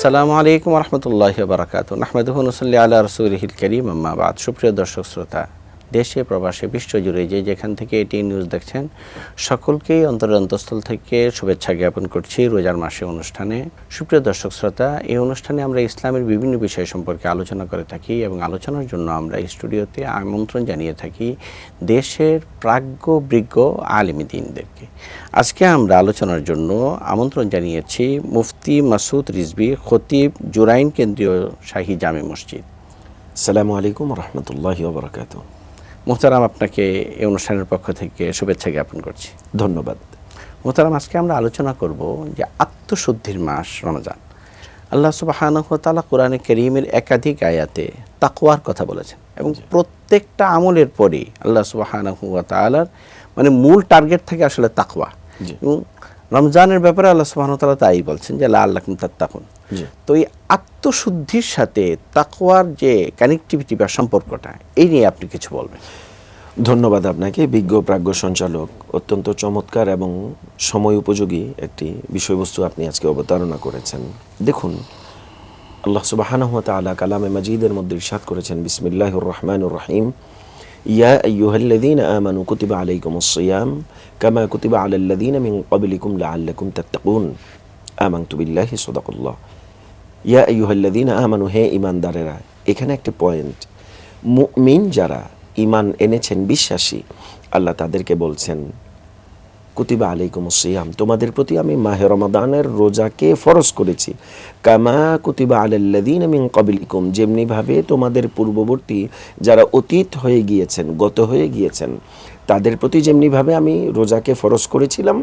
আসসালামু আলাইকুম ওয়া রাহমাতুল্লাহি ওয়া বারাকাতুহু। নাহমাদুহু ওয়া নুসাল্লি আলা রাসূলিহিল কারীম, আম্মা বাদ। সুপ্রিয় দর্শক শ্রোতা, দেশে প্রবাসে বিশ্বজুড়ে যে যেখান থেকে এটি নিউজ দেখছেন, সকলকেই অন্তরের অন্তঃস্থল থেকে শুভেচ্ছা জ্ঞাপন করছি রোজার মাসে অনুষ্ঠানে। সুপ্রিয় দর্শক শ্রোতা, এই অনুষ্ঠানে আমরা ইসলামের বিভিন্ন বিষয় সম্পর্কে আলোচনা করে থাকি এবং আলোচনার জন্য আমরা এই স্টুডিওতে আমন্ত্রণ জানিয়ে থাকি দেশের প্রাজ্ঞ বৃজ্ঞ আলেম দ্বীনদেরকে। আজকে আমরা আলোচনার জন্য আমন্ত্রণ জানিয়েছি মুফতি মাসুদ রিজভী, খতিব, জুরাইন কেন্দ্রীয় শাহী জামে মসজিদ। আসসালামু আলাইকুম ওয়া রাহমাতুল্লাহি ওয়া বারাকাতুহু। মোহতারাম, আপনাকে এই অনুষ্ঠানের পক্ষ থেকে শুভেচ্ছা জ্ঞাপন করছি। ধন্যবাদ। মোহতারাম, আজকে আমরা আলোচনা করব যে আত্মশুদ্ধির মাস রমজান। আল্লাহ সুবহানাহু ওয়া তাআলা কোরআনে কারীমের একাধিক আয়াতে তাকওয়ার কথা বলেছেন এবং প্রত্যেকটা আমলের পরই আল্লাহ সুবহানাহু ওয়া তাআলার মূল টার্গেট থাকে আসলে তাকওয়া। এবং রমজানের ব্যাপারে আল্লাহ সুবহানাহু ওয়া তাআলা তাই বলছেন যে লাআল্লাকুম তাত্তাকুন। তো এই আত্মশুদ্ধির সাথে তাকওয়ার যে কানেক্টিভিটি বা সম্পর্কটা, এই নিয়ে আপনি কিছু বলবেন। ধন্যবাদ আপনাকে, বিজ্ঞ প্রাজ্ঞ সঞ্চালক। অত্যন্ত চমৎকার এবং সময় উপযোগী একটি বিষয়বস্তু আপনি আজকে অবতারণা করেছেন। দেখুন, আল্লাহ সুবহানাহু ওয়া তাআলা কালামে মাজিদের মধ্যে ইরশাদ করেছেন, বিসমিল্লাহির রহমানির রহিম, ইয়া আইয়ুহাল্লাযীনা আমানু কুতিবা আলাইকুমুস সিয়াম কামা কুতিবা আলাল্লাযীনা মিন ক্বাবলিকুম লাআল্লাকুম তাত্তাকুন। আমানতু বিল্লাহি সাদাকাল্লাহ। ইয়া আইয়ুহাল্লাযীনা আমানু, হে ঈমানদারেরা। এখানে একটা পয়েন্ট, মুমিন যারা ঈমান এনেছেন, বিশ্বাসী, আল্লাহ তাদেরকে বলছেন কুতিবা আলাইকুমুস সিয়াম, তোমাদের প্রতি আমি মাহে রমাদানের রোজাকে ফরজ করেছি। কামা কুতিবা আলাল্লাযীনা মিন ক্বাবলিকুম, যেমনিভাবে তোমাদের পূর্ববর্তী যারা অতীত হয়ে গিয়েছেন, গত হয়ে গিয়েছেন, তাদের প্রতি যেমনিভাবে আমি রোজাকে ফরজ করেছিলাম,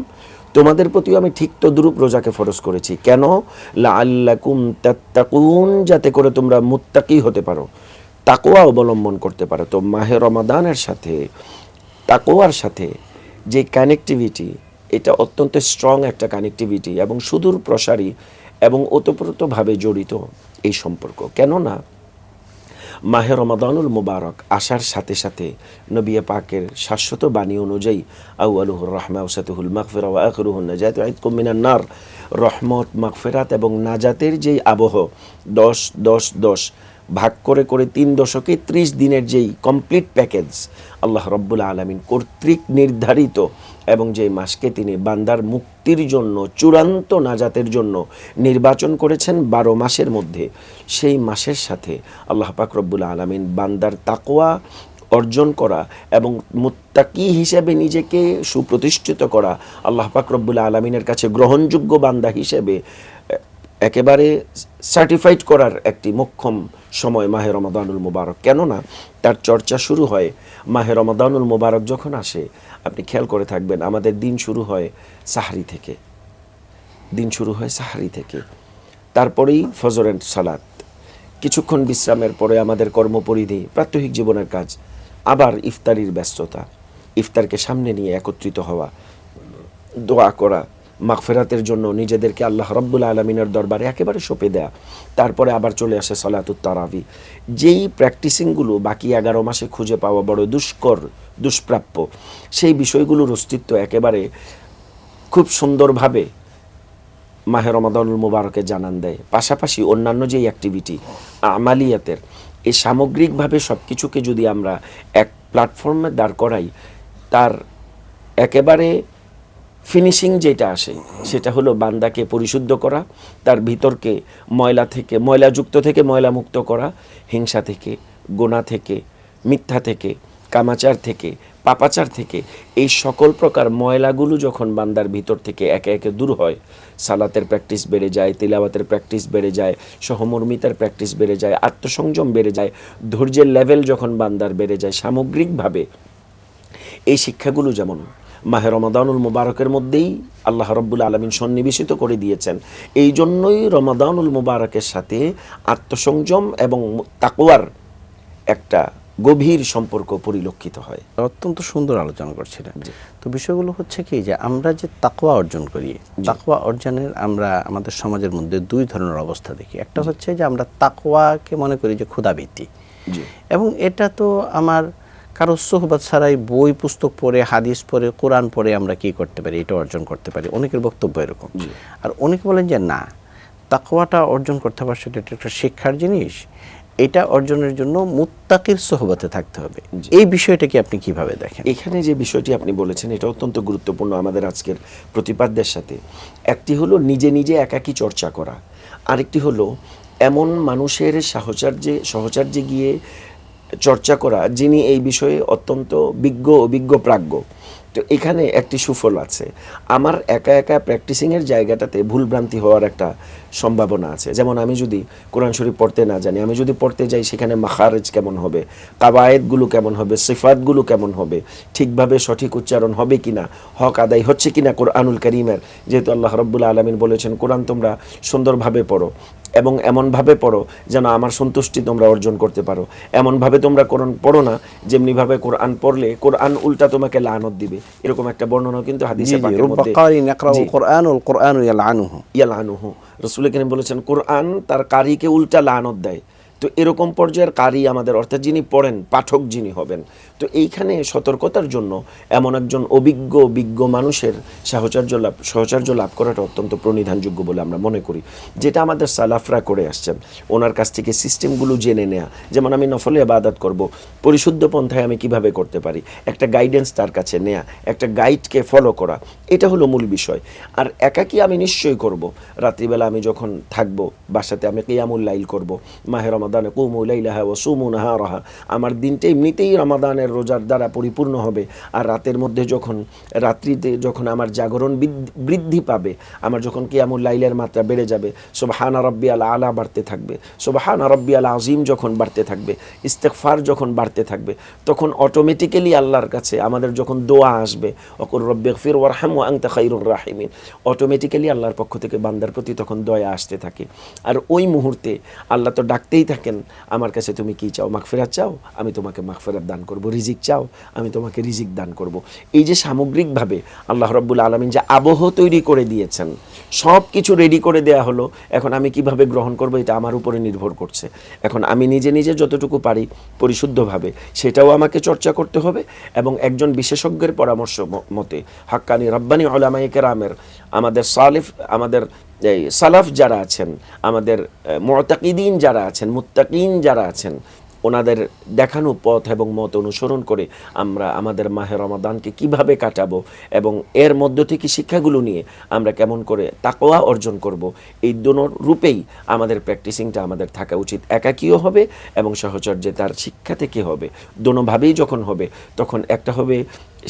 তোমাদের প্রতিও আমি ঠিক তদ্রূপ রোজাকে ফরজ করেছি। কেন? লাআল্লাকুম তাত্তাকুন, যাতে করে তোমরা মুত্তাকি হতে পারো, তাকওয়া অবলম্বন করতে পারো। তো মাহে রমাদানের সাথে তাকওয়ার সাথে যে কানেক্টিভিটি, এটা অত্যন্ত স্ট্রং একটা কানেক্টিভিটি এবং সুদূর প্রসারী এবং ওতপ্রোতভাবে জড়িত এই সম্পর্ক। কেননা মাহে রমাদানুল মুবারক আসার সাথে সাথে নবী পাকের শাশ্বত বাণী অনুযায়ী, আউয়ালুহুর রাহমা ওয়াসাতুহুল মাগফিরা ওয়া আখিরুহুন নাজাতু ওয়া ইতকুম মিনান নার, রহমত, মাগফিরাত এবং নাজাতের যেই আবহ 10-10-10 ভাগ করে করে 3 দশকে 30 দিনের যেই কমপ্লিট প্যাকেজ আল্লাহ রব্বুল আলামিন কর্তৃক নির্ধারিত, এবং যেই মাসকে তিনি বান্দার মুক্তির জন্য, চূড়ান্ত নাজাতের জন্য নির্বাচন করেছেন 12 মাসের মধ্যে, সেই মাসের সাথে আল্লাহ পাক রব্বুল আলামিন বান্দার তাকওয়া অর্জন করা এবং মুত্তাকি হিসেবে নিজেকে সুপ্রতিষ্ঠিত করা, আল্লাহ পাক রব্বুল আলামিনের কাছে গ্রহণযোগ্য বান্দা হিসেবে একেবারে সার্টিফাইড করার একটি মোক্ষম সময় মাহে রমাদানুল মুবারক। কেননা তার চর্চা শুরু হয় মাহে রমাদানুল মুবারক যখন আসে। আপনি খেয়াল করে থাকবেন, আমাদের দিন শুরু হয় সাহরি থেকে, তারপরেই ফজরের সালাত, কিছুক্ষণ বিশ্রামের পরে আমাদের কর্মপরিধি, প্রাত্যহিক জীবনের কাজ, আবার ইফতারির ব্যস্ততা, ইফতারকে সামনে নিয়ে একত্রিত হওয়া, দোয়া করা, মাগফিরাতের জন্য নিজেদেরকে আল্লাহ রব্বুল আলামিনের দরবারে একেবারে সঁপে দেয়া। তারপরে আবার চলে আসে সালাতুত তারাবি। যেই প্র্যাকটিসিংগুলো বাকি 11 মাসে খুঁজে পাওয়া বড় দুষ্প্রাপ্য, সেই বিষয়গুলোর অস্তিত্ব একেবারে খুব সুন্দরভাবে মাহে রমাদানুল মুবারকে জানান দেয়। পাশাপাশি অন্যান্য যেই অ্যাক্টিভিটি আমালিয়াতের, এই সামগ্রিকভাবে সব কিছুকে যদি আমরা এক প্ল্যাটফর্মে দাঁড় করাই, তার একেবারে ফিনিশিং যেটা আসে সেটা হলো বান্দাকে পরিশুদ্ধ করা, তার ভিতরকে ময়লাযুক্ত থেকে ময়লামুক্ত করা, হিংসা থেকে, গোনা থেকে, মিথ্যা থেকে, কামাচার থেকে, পাপাচার থেকে, এই সকল প্রকার ময়লাগুলো যখন বান্দার ভিতর থেকে একে একে দূর হয়, সালাতের প্র্যাকটিস বেড়ে যায়, তিলাওয়াতের প্র্যাকটিস বেড়ে যায়, সহমর্মিতার প্র্যাকটিস বেড়ে যায়, আত্মসংযম বেড়ে যায়, ধৈর্যের লেভেল যখন বান্দার বেড়ে যায়, সামগ্রিকভাবে এই শিক্ষাগুলো যেমন মাহে রমাদানুল মুবারকের মধ্যেই আল্লাহ রব্বুল আলামিন সন্নিবেশিত করে দিয়েছেন। এই জন্যই রমাদানুল মুবারকের সাথে আত্মসংযম এবং তাকওয়ার একটা গভীর সম্পর্ক পরিলক্ষিত হয়। অত্যন্ত সুন্দর আলোচনা করছিলেন। তো বিষয়গুলো হচ্ছে কি, যে আমরা যে তাকওয়া অর্জন করি, তাকওয়া অর্জনের আমরা আমাদের সমাজের মধ্যে 2 ধরনের অবস্থা দেখি। একটা হচ্ছে যে আমরা তাকওয়াকে মনে করি যে ক্ষুধাবৃত্তি, এবং এটা তো আমার কারো সোহবত ছাড়াই, বই পুস্তক পড়ে, হাদিস পড়ে, কোরআন পড়ে আমরা কি করতে পারি, এটা অর্জন করতে পারি। অনেকের বক্তব্য এরকম। আর অনেকে বলেন যে না, তাকওয়াটা অর্জন করতে হবে সেটা একটা শিক্ষার জিনিস, এটা অর্জনের জন্য মুত্তাকির সোহবতে থাকতে হবে। এই বিষয়টাকে আপনি কিভাবে দেখেন? এখানে যে বিষয়টি আপনি বলেছেন এটা অত্যন্ত গুরুত্বপূর্ণ আমাদের আজকের প্রতিপাদ্যের সাথে। একটি হলো নিজে নিজে একাকী চর্চা করা, আরেকটি হলো এমন মানুষের সহচর্যে গিয়ে চর্চা করা যিনি এই বিষয়ে অত্যন্ত অভিজ্ঞ প্রাজ্ঞ। তো এখানে একটি সুফল আছে, আমার একা একা প্র্যাকটিসিংয়ের জায়গাটাতে ভুলভ্রান্তি হওয়ার একটা সম্ভাবনা আছে। যেমন আমি যদি কোরআন শরীফ পড়তে না জানি, আমি যদি পড়তে যাই সেখানে মাখারেজ কেমন হবে, কাবায়েতগুলো কেমন হবে, সিফাতগুলো কেমন হবে, ঠিকভাবে সঠিক উচ্চারণ হবে কিনা, হক আদায় হচ্ছে কিনা কোরআনুল কারীমের। যেহেতু আল্লাহ রাব্বুল আলামিন বলেছেন কোরআন তোমরা সুন্দরভাবে পড়ো এবং এমনভাবে পড়ো যেন আমার সন্তুষ্টি তোমরা অর্জন করতে পারো। এমনভাবে তোমরা কোরআন পড়ো না যেমনিভাবে কোরআন পড়লে কোরআন উল্টা তোমাকে লানত দিবে, এরকম একটা বর্ণনা কিন্তু হাদিসে পাকের মধ্যে ইয়ালআনুহু রাসূল করিম বলেছেন কোরআন তার কারীকে উল্টা লানত দেয়। তো এরকম পর্যায়ের কারি আমাদের, অর্থাৎ যিনি পড়েন, পাঠক যিনি হবেন। তো এইখানে সতর্কতার জন্য এমন একজন অভিজ্ঞ মানুষের সহচর্য লাভ করাটা অত্যন্ত প্রণিধানযোগ্য বলে আমরা মনে করি, যেটা আমাদের সালাফরা করে আসছেন। ওনার কাছ থেকে সিস্টেমগুলো জেনে নেয়া, যেমন আমি নফলে ইবাদত করব, পরিশুদ্ধ পন্থায় আমি কিভাবে করতে পারি, একটা গাইডেন্স তার কাছে নেয়া, একটা গাইডকে ফলো করা, এটা হলো মূল বিষয়। আর একাকী আমি নিশ্চয়ই করব, রাত্রিবেলা আমি যখন থাকবো বাসাতে আমি কিয়ামুল লাইল করব, মাহে রমাদানে কুমু লাইলাহা ওয়া সুমু নাহারাহা, আমার দিনটা এমনিতেই রমাদানের রোজার দ্বারা পরিপূর্ণ হবে। আর রাতের মধ্যে রাত্রিতে যখন আমার জাগরণ বৃদ্ধি পাবে, আমার যখন কিয়ামুল লাইলের মাত্রা বেড়ে যাবে, সুবহানা রাব্বিয়াল আলা বাড়তে থাকবে, সুবহানা রাব্বিয়াল আযীম যখন বাড়তে থাকবে, ইস্তিগফার যখন বাড়তে থাকবে, তখন অটোমেটিক্যালি আল্লাহর কাছে আমাদের যখন দোয়া আসবে, অকুর রব্বিগফির ওয়ারহাম ওয়া আনতা খায়রুর রাহিমিন, অটোমেটিক্যালি আল্লাহর পক্ষ থেকে বান্দার প্রতি তখন দয়া আসতে থাকে। আর ওই মুহূর্তে আল্লাহ তো ডাকতেই থাকেন, আমার কাছে তুমি কি চাও, মাগফিরাত চাও, আমি তোমাকে মাগফিরাত দান করব, রিজিক চাও, আমি তোমাকে রিজিক দান করব। এই যে সামগ্রিকভাবে আল্লাহ রাব্বুল আলামিন যে আবহ তৈরি করে দিয়েছেন, সব কিছু রেডি করে দেয়া হলো, এখন আমি কিভাবে গ্রহণ করব এটা আমার উপরে নির্ভর করছে। এখন আমি নিজে যতটুকু পারি পরিশুদ্ধভাবে সেটাও আমাকে চর্চা করতে হবে, এবং একজন বিশেষজ্ঞের পরামর্শ মতে হাক্কানি রাব্বানি উলামায়ে কেরামের, আমাদের সালাফ যারা আছেন, আমাদের মুতাকিদিন যারা আছেন, মুত্তাকিন যারা আছেন, ওনাদের দেখানো পথ এবং মত অনুসরণ করে আমরা আমাদের মাহে রমাদানকে কিভাবে কাটাবো এবং এর মধ্য থেকে শিক্ষাগুলো নিয়ে আমরা কেমন করে তাকওয়া অর্জন করব, এই দোনো রূপেই আমাদের প্র্যাকটিসিংটা আমাদের থাকা উচিত। একাকীও হবে এবং সহচর্যে তার শিক্ষা থেকে হবে, দোনোভাবেই যখন হবে তখন একটা হবে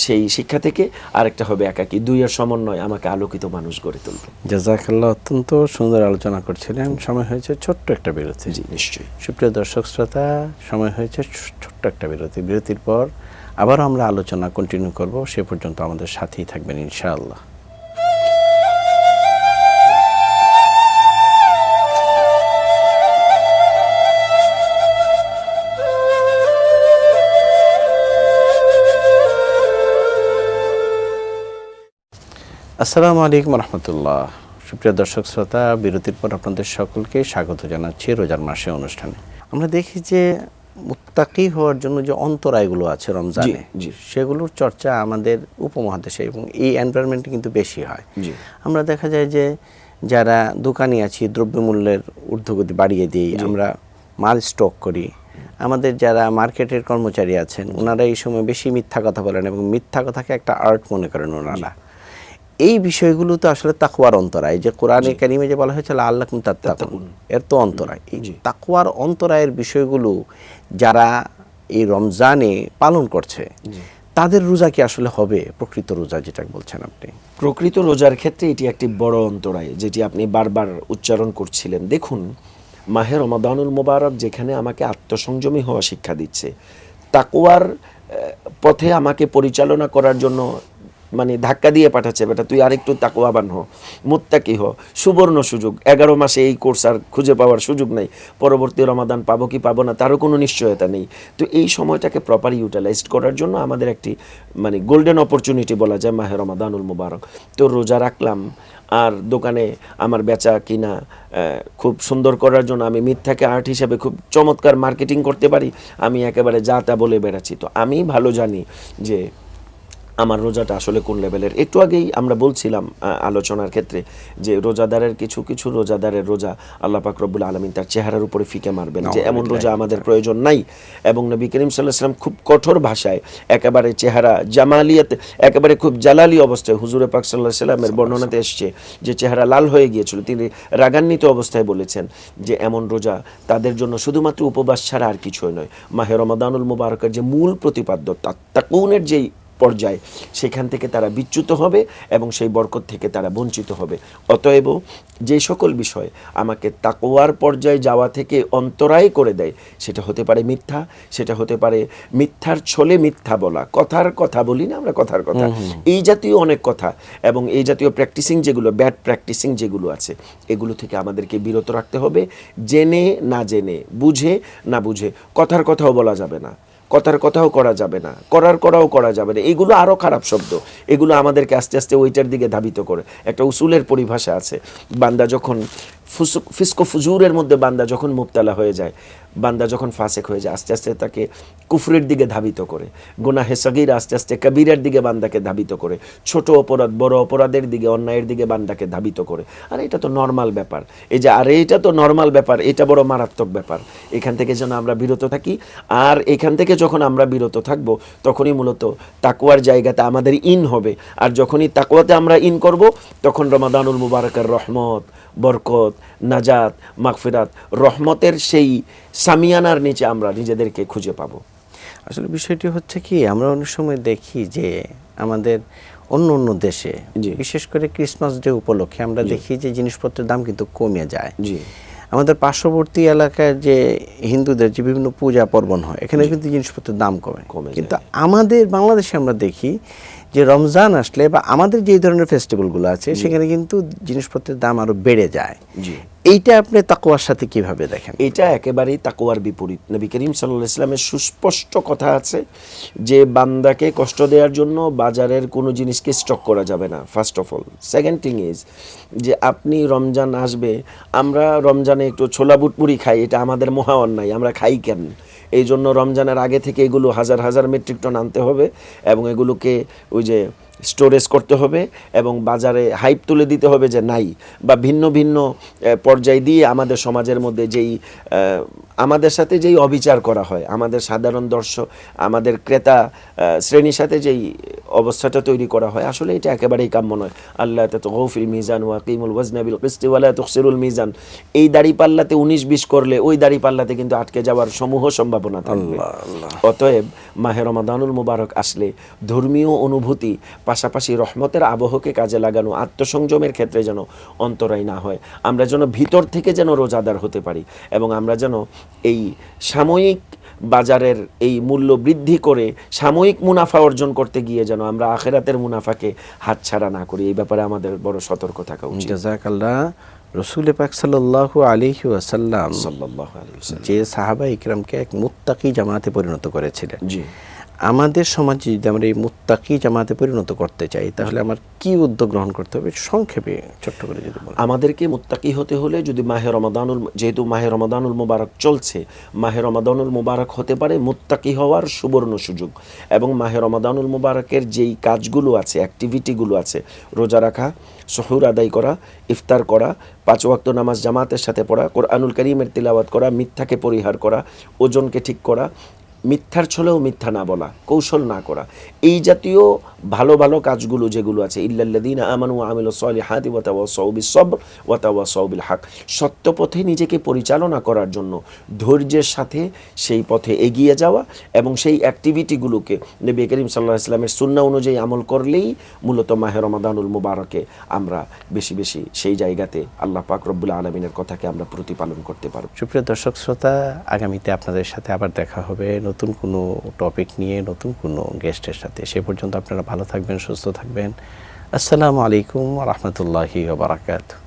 সেই শিক্ষা থেকে, আরেকটা হবে একাকী, দুইয়ের সমন্বয় আমাকে আলোকিত মানুষ গড়ে তুলবে। জাযাকাল্লাহ, অত্যন্ত সুন্দর আলোচনা করছিলেন। সময় হয়েছে ছোট্ট একটা বিরতি। জি নিশ্চয়ই। সুপ্রিয় দর্শক শ্রোতা, সময় হয়েছে ছোট্ট একটা বিরতির পর আবার আমরা আলোচনা কন্টিনিউ করব। সে পর্যন্ত আমাদের সাথেই থাকবেন ইনশাআল্লাহ। আসসালামু আলাইকুম রহমতুল্লাহ। সুপ্রিয় দর্শক শ্রোতা, বিরতির পর আপনাদের সকলকে স্বাগত জানাচ্ছি রোজার মাসে অনুষ্ঠানে। আমরা দেখি যে মুত্তাকি হওয়ার জন্য যে অন্তরায়গুলো আছে রমজানে, সেগুলোর চর্চা আমাদের উপমহাদেশে এবং এই এনভায়রনমেন্টে কিন্তু বেশি হয়। আমরা দেখা যায় যে যারা দোকানি আছি, দ্রব্যমূল্যের ঊর্ধ্বগতি বাড়িয়ে দিই, আমরা মাল স্টক করি, আমাদের যারা মার্কেটের কর্মচারী আছেন ওনারা এই সময় বেশি মিথ্যা কথা বলেন এবং মিথ্যা কথাকে একটা আর্ট মনে করেন ওনারা। এই বিষয়গুলো তো আসলে তাকওয়ার অন্তরায়, যে কোরআনে কারিমে যে বলা হয়েছে লাআল্লাকুম তাত্তাকুন, এর তো অন্তরায়। এই তাকওয়ার অন্তরায়ের বিষয়গুলো যারা এই রমজানে পালন করছে তাদের রোজা কি আসলে হবে প্রকৃত রোজা, যেটা বলছেন আপনি? প্রকৃত রোজার ক্ষেত্রে এটি একটি বড় অন্তরায়, যেটি আপনি বারবার উচ্চারণ করছিলেন। দেখুন, মাহে রমাদানুল মোবারক যেখানে আমাকে আত্মসংযমী হওয়া শিক্ষা দিচ্ছে, তাকওয়ার পথে আমাকে পরিচালনা করার জন্য মানে ধাক্কা দিয়ে পাঠাচ্ছে, বেটা তুই আরেকটু তাকওয়াবান হ, মুত্তাকি হ, সুবর্ণ সুযোগ। 11 মাসে এই কোর্স আর খুঁজে পাওয়ার সুযোগ নাই, পরবর্তী রমাদান পাবো কি পাবো না তারও কোনো নিশ্চয়তা নেই। তো এই সময়টাকে প্রপার ইউটিলাইজ করার জন্য আমাদের একটি মানে গোল্ডেন অপরচুনিটি বলা যায় মাহে রমাদানুল মুবারক। তো রোজা রাখলাম, আর দোকানে আমার বেচা কিনা খুব সুন্দর করার জন্য আমি মিথ্যাকে আর্ট হিসেবে খুব চমৎকার মার্কেটিং করতে পারি, আমি একেবারে যা তা বলে বেড়াচ্ছি। তো আমি ভালো জানি যে আমার রোজাটা আসলে কোন লেভেলের। একটু আগেই আমরা বলছিলাম আলোচনার ক্ষেত্রে যে রোজাদারের কিছু কিছু রোজাদারের রোজা আল্লাহ পাক রব্বুল আলামিন তার চেহারার উপরে ফিকে মারবেন, যে এমন রোজা আমাদের প্রয়োজন নাই। এবং নবী করিম সাল্লাল্লাহু আলাইহি ওয়াসাল্লাম খুব কঠোর ভাষায় একেবারে চেহারা জামালিয়াত, একেবারে খুব জালালি অবস্থায়, হুজুরে পাক সাল্লাল্লাহু আলাইহি ওয়াসাল্লামের বর্ণনাতে এসছে যে চেহারা লাল হয়ে গিয়েছিল, তিনি রাগান্বিত অবস্থায় বলেছেন যে এমন রোজা তাদের জন্য শুধুমাত্র উপবাস ছাড়া আর কিছুই নয়। মাহে রমাদানুল মুবারকের যে মূল প্রতিপাদ্য তাকুনের যেই পর্যায়, সেখান থেকে তারা বিচ্যুত হবে এবং সেই বরকত থেকে তারা বঞ্চিত হবে। অতএব যে সকল বিষয় আমাকে তাকওয়ার পর্যায়ে যাওয়া থেকে অন্তরায় করে দেয়, সেটা হতে পারে মিথ্যা, সেটা হতে পারে মিথ্যার ছলে মিথ্যা বলা, কথার কথা বলি না আমরা, কথার কথা, এই জাতীয় অনেক কথা এবং এই জাতীয় প্র্যাকটিসিং যেগুলো, ব্যাড প্র্যাকটিসিং যেগুলো আছে, এগুলো থেকে আমাদেরকে বিরত রাখতে হবে। জেনে না জেনে, বুঝে না বুঝে কথার কথাও বলা যাবে না, কথার কথাও করা যাবে না, করাও করা যাবে না। এগুলো আরও খারাপ শব্দ, এগুলো আমাদেরকে আস্তে আস্তে ওইটার দিকে ধাবিত করে। একটা উসুলের পরিভাষা আছে, বান্দা যখন ফিসকো ফুজুরের মধ্যে বান্দা যখন মুবতালা হয়ে যায়, বান্দা যখন ফাসেক হয়ে যায়, আস্তে আস্তে তাকে কুফরের দিকে ধাবিত করে। গুনাহে সগীর আস্তে আস্তে কবিরের দিকে বান্দাকে ধাবিত করে, ছোট অপরাধ বড় অপরাধের দিকে, অন্যায়ের দিকে বান্দাকে ধাবিত করে। আর এটা তো নর্মাল ব্যাপার, এই যে আরে এটা তো নর্মাল ব্যাপার, এটা বড় মারাত্মক ব্যাপার। এখান থেকে যেন আমরা বিরত থাকি। আর এখান থেকে যখন আমরা বিরত থাকব, তখনই মূলত তাকওয়ার জায়গাতে আমাদের ইন হবে। আর যখনই তাকওয়াতে আমরা ইন করব, তখন রমাদানুল মুবারকের রহমত, বরকত, নাজাত, মাগফিরাত, রহমতের সেই সামিয়ানার নিচে আমরা নিজেদেরকে খুঁজে পাবো। আসলে বিষয়টি হচ্ছে কি, আমরা অনেক সময় দেখি যে আমাদের অন্য অন্য দেশে, বিশেষ করে ক্রিসমাস ডে উপলক্ষে আমরা দেখি যে জিনিসপত্রের দাম কিন্তু কমে যায়। আমাদের পার্শ্ববর্তী এলাকায় যে হিন্দুদের যে বিভিন্ন পূজা পার্বণ হয়, এখানে কিন্তু জিনিসপত্রের দাম কমে। কিন্তু আমাদের বাংলাদেশে আমরা দেখি যে রমজান আসলে বা আমাদের যে ধরনের ফেস্টিভ্যালগুলো আছে, সেখানে কিন্তু জিনিসপত্রের দাম আরো বেড়ে যায়। এইটা আপনি তাকওয়ার সাথে কিভাবে দেখেন? এটা একেবারেই তাকওয়ার বিপরীত। নবী করিম সাল্লাল্লাহু আলাইহি ওয়াসাল্লামের সুস্পষ্ট কথা আছে যে বান্দাকে কষ্ট দেওয়ার জন্য বাজারের কোনো জিনিসকে স্টক করা যাবে না, first of all. Second thing is যে আপনি রমজান আসবে, আমরা রমজানে একটু ছোলা বুট মুড়ি খাই, এটা আমাদের মহা অন্যায়, আমরা খাই কেন? এই জন্য রমজানের আগে থেকে এগুলো হাজার হাজার মেট্রিক টন আনতে হবে এবং এগুলোকে ওই যে স্টোরেজ করতে হবে এবং বাজারে হাইপ তুলে দিতে হবে যে নাই, বা ভিন্ন ভিন্ন পর্যায় দিয়ে আমাদের সমাজের মধ্যে যেই আমাদের সাথে যেই অবিচার করা হয়, আমাদের সাধারণ দর্শক, আমাদের ক্রেতা শ্রেণীর সাথে যেই অবস্থাটা তৈরি করা হয়, আসলে এটা একেবারেই কাম্য নয়। আল্লাহ তাতগাউফিল মিজান ওয়া কিমুল ওয়াজনা বিল কিসতি ওয়া লা তুখসিরুল মিজান। এই দাড়িপাল্লাতে 19-20 করলে ওই দাড়িপাল্লাতে কিন্তু আটকে যাওয়ার সমূহ সম্ভাবনা থাকবে। অতএব মাহে রমাদানুল মুবারক আসলে ধর্মীয় অনুভূতি পাশাপাশি রহমতের আবহকে কাজে লাগানো, আত্মসংযমের ক্ষেত্রে যেন অন্তরায় না হয়। আমরা যেন ভিতর থেকে যেন রোজাদার হতে পারি এবং আমরা যেন এই সাময়িক বাজারের এই মূল্য বৃদ্ধি করে সাময়িক মুনাফা অর্জন করতে গিয়ে যেন আমরা আখিরাতের মুনাফাকে হাতছাড়া না করি। এই ব্যাপারে আমাদের বড় সতর্ক থাকা উচিত। জাযাকাল্লাহ। রাসূল পাক সাল্লাল্লাহু আলাইহি ওয়াসাল্লাম যে সাহাবা ইকরামকে এক মুত্তাকি জামাতে পরিণত করেছিলেন, আমাদের সমাজে যদি আমরা এই মুত্তাকি জামাতে পরিণত করতে চাই, তাহলে আমার কি উদ্যোগ গ্রহণ করতে হবে সংক্ষেপে ছোট্ট করে যদি বলেন। আমাদেরকে মুত্তাকি হতে হলে, যদি মাহে রমাদানুল, যেহেতু মাহে রমাদানুল মুবারক চলছে, মাহে রমাদানুল মুবারক হতে পারে মুত্তাকি হওয়ার সুবর্ণ সুযোগ। এবং মাহে রমাদানুল মুবারকের যেই কাজগুলো আছে, অ্যাক্টিভিটিগুলো আছে, রোজা রাখা, সুহুর আদায় করা, ইফতার করা, 5 ওয়াক্ত নামাজ জামাতের সাথে পড়া, কোরআনুল কারীমের তিলাওয়াত করা, মিথ্যাকে পরিহার করা, ওজনকে ঠিক করা, মিথ্যার ছলেও মিথ্যা না বলা, কৌশল না করা, এই জাতীয় ভালো ভালো কাজগুলো যেগুলো আছে, ইল্লাল্লাযীনা আমানু ওয়া আমিলুস সলিহাতি ওয়া তাওয়াসাউ বিস-সবর ওয়া তাওয়াসাউ বিল হক, সত্য পথে নিজেকে পরিচালনা করার জন্য ধৈর্যের সাথে সেই পথে এগিয়ে যাওয়া এবং সেই অ্যাক্টিভিটিগুলোকে নবী করিম সাল্লাল্লাহু আলাইহি ওয়াসাল্লামের সুন্নাহ অনুযায়ী আমল করলেই মূলত মাহে রমাদানুল মুবারকে আমরা বেশি বেশি সেই জায়গাতে আল্লাহ পাক রব্বুল আলামিনের কথাকে আমরা প্রতিপালন করতে পারব। সুপ্রিয় দর্শক শ্রোতা, আগামীতে আপনাদের সাথে আবার দেখা হবে নতুন কোনো টপিক নিয়ে, নতুন কোনো গেস্টের সাথে। সে পর্যন্ত আপনারা ভালো থাকবেন, সুস্থ থাকবেন। আসসালামু আলাইকুম ওয়া রাহমাতুল্লাহি ওয়া বারাকাতুহু।